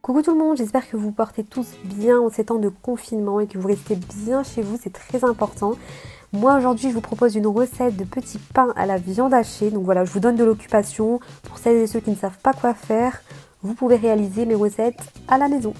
Coucou tout le monde, j'espère que vous portez tous bien en ces temps de confinement et que vous restez bien chez vous, c'est très important. Moi aujourd'hui je vous propose une recette de petits pains à la viande hachée. Donc voilà, je vous donne de l'occupation. Pour celles et ceux qui ne savent pas quoi faire, vous pouvez réaliser mes recettes à la maison.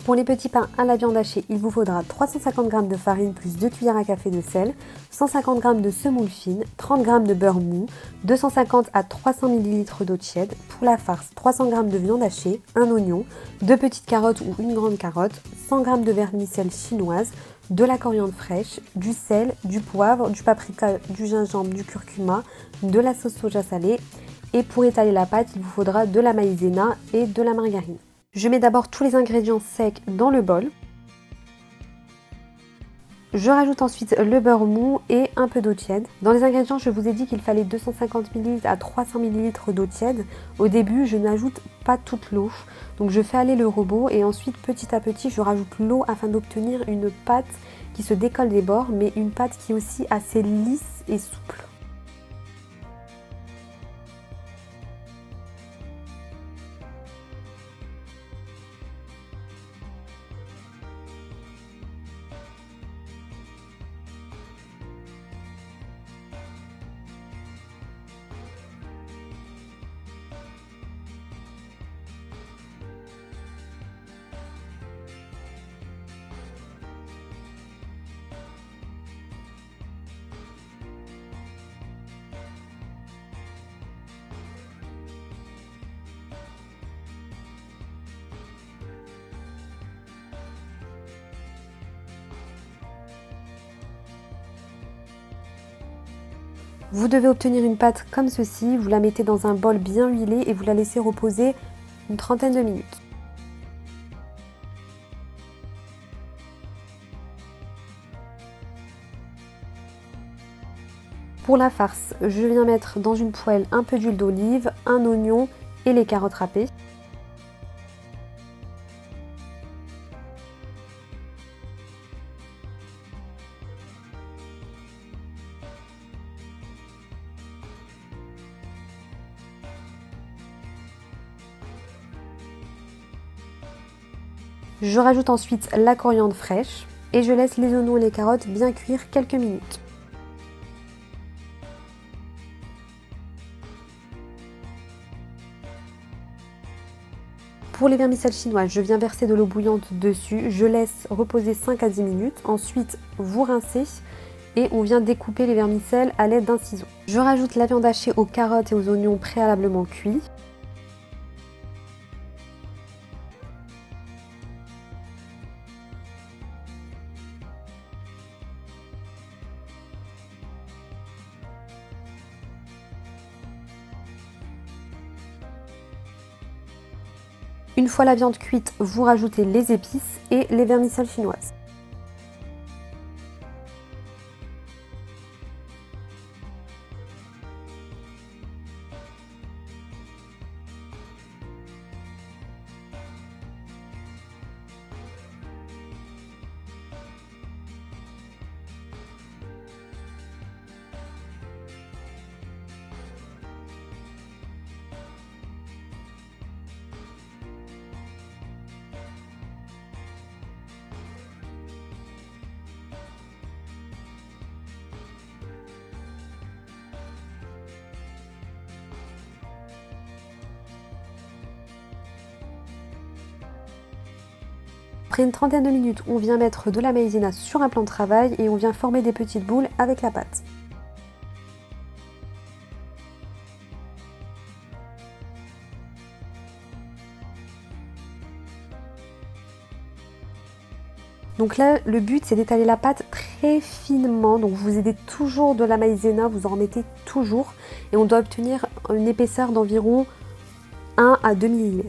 Pour les petits pains à la viande hachée, il vous faudra 350 g de farine plus 2 cuillères à café de sel, 150 g de semoule fine, 30 g de beurre mou, 250 à 300 ml d'eau tiède. Pour la farce, 300 g de viande hachée, un oignon, 2 petites carottes ou une grande carotte, 100 g de vermicelle chinoise, de la coriandre fraîche, du sel, du poivre, du paprika, du gingembre, du curcuma, de la sauce soja salée. Et pour étaler la pâte, il vous faudra de la maïzena et de la margarine. Je mets d'abord tous les ingrédients secs dans le bol. Je rajoute ensuite le beurre mou et un peu d'eau tiède. Dans les ingrédients, je vous ai dit qu'il fallait 250 ml à 300 ml d'eau tiède. Au début, je n'ajoute pas toute l'eau. Donc je fais aller le robot et ensuite petit à petit, je rajoute l'eau afin d'obtenir une pâte qui se décolle des bords, mais une pâte qui est aussi assez lisse et souple. Vous devez obtenir une pâte comme ceci, vous la mettez dans un bol bien huilé et vous la laissez reposer une trentaine de minutes. Pour la farce, je viens mettre dans une poêle un peu d'huile d'olive, un oignon et les carottes râpées. Je rajoute ensuite la coriandre fraîche et je laisse les oignons et les carottes bien cuire quelques minutes. Pour les vermicelles chinoises, je viens verser de l'eau bouillante dessus, je laisse reposer 5 à 10 minutes, ensuite vous rincez et on vient découper les vermicelles à l'aide d'un ciseau. Je rajoute la viande hachée aux carottes et aux oignons préalablement cuits. Une fois la viande cuite, vous rajoutez les épices et les vermicelles chinoises. Après une trentaine de minutes, on vient mettre de la maïzena sur un plan de travail et on vient former des petites boules avec la pâte. Donc là, le but c'est d'étaler la pâte très finement. Donc vous aidez toujours de la maïzena, vous en remettez toujours. Et on doit obtenir une épaisseur d'environ 1 à 2 mm.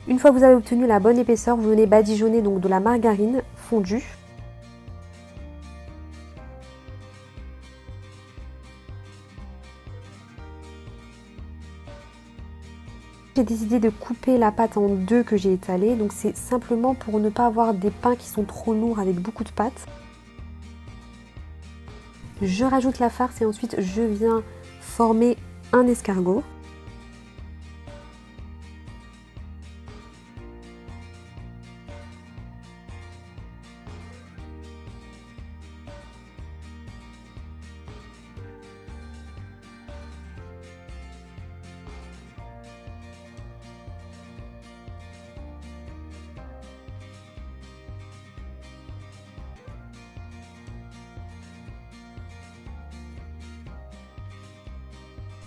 Une fois que vous avez obtenu la bonne épaisseur, vous venez badigeonner donc de la margarine fondue. J'ai décidé de couper la pâte en deux que j'ai étalée, donc c'est simplement pour ne pas avoir des pains qui sont trop lourds avec beaucoup de pâte. Je rajoute la farce et ensuite je viens former un escargot.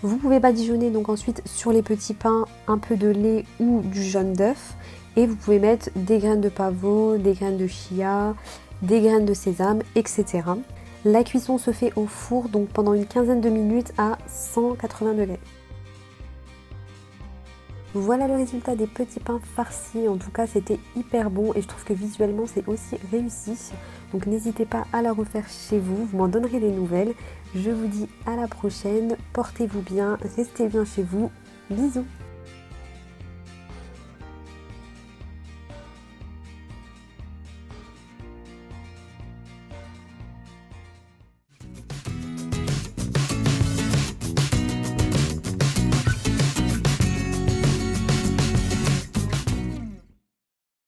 Vous pouvez badigeonner donc ensuite sur les petits pains un peu de lait ou du jaune d'œuf et vous pouvez mettre des graines de pavot, des graines de chia, des graines de sésame, etc. La cuisson se fait au four donc pendant une quinzaine de minutes à 180 degrés. Voilà le résultat des petits pains farcis, en tout cas c'était hyper bon et je trouve que visuellement c'est aussi réussi. Donc n'hésitez pas à la refaire chez vous, vous m'en donnerez des nouvelles. Je vous dis à la prochaine, portez-vous bien, restez bien chez vous, bisous.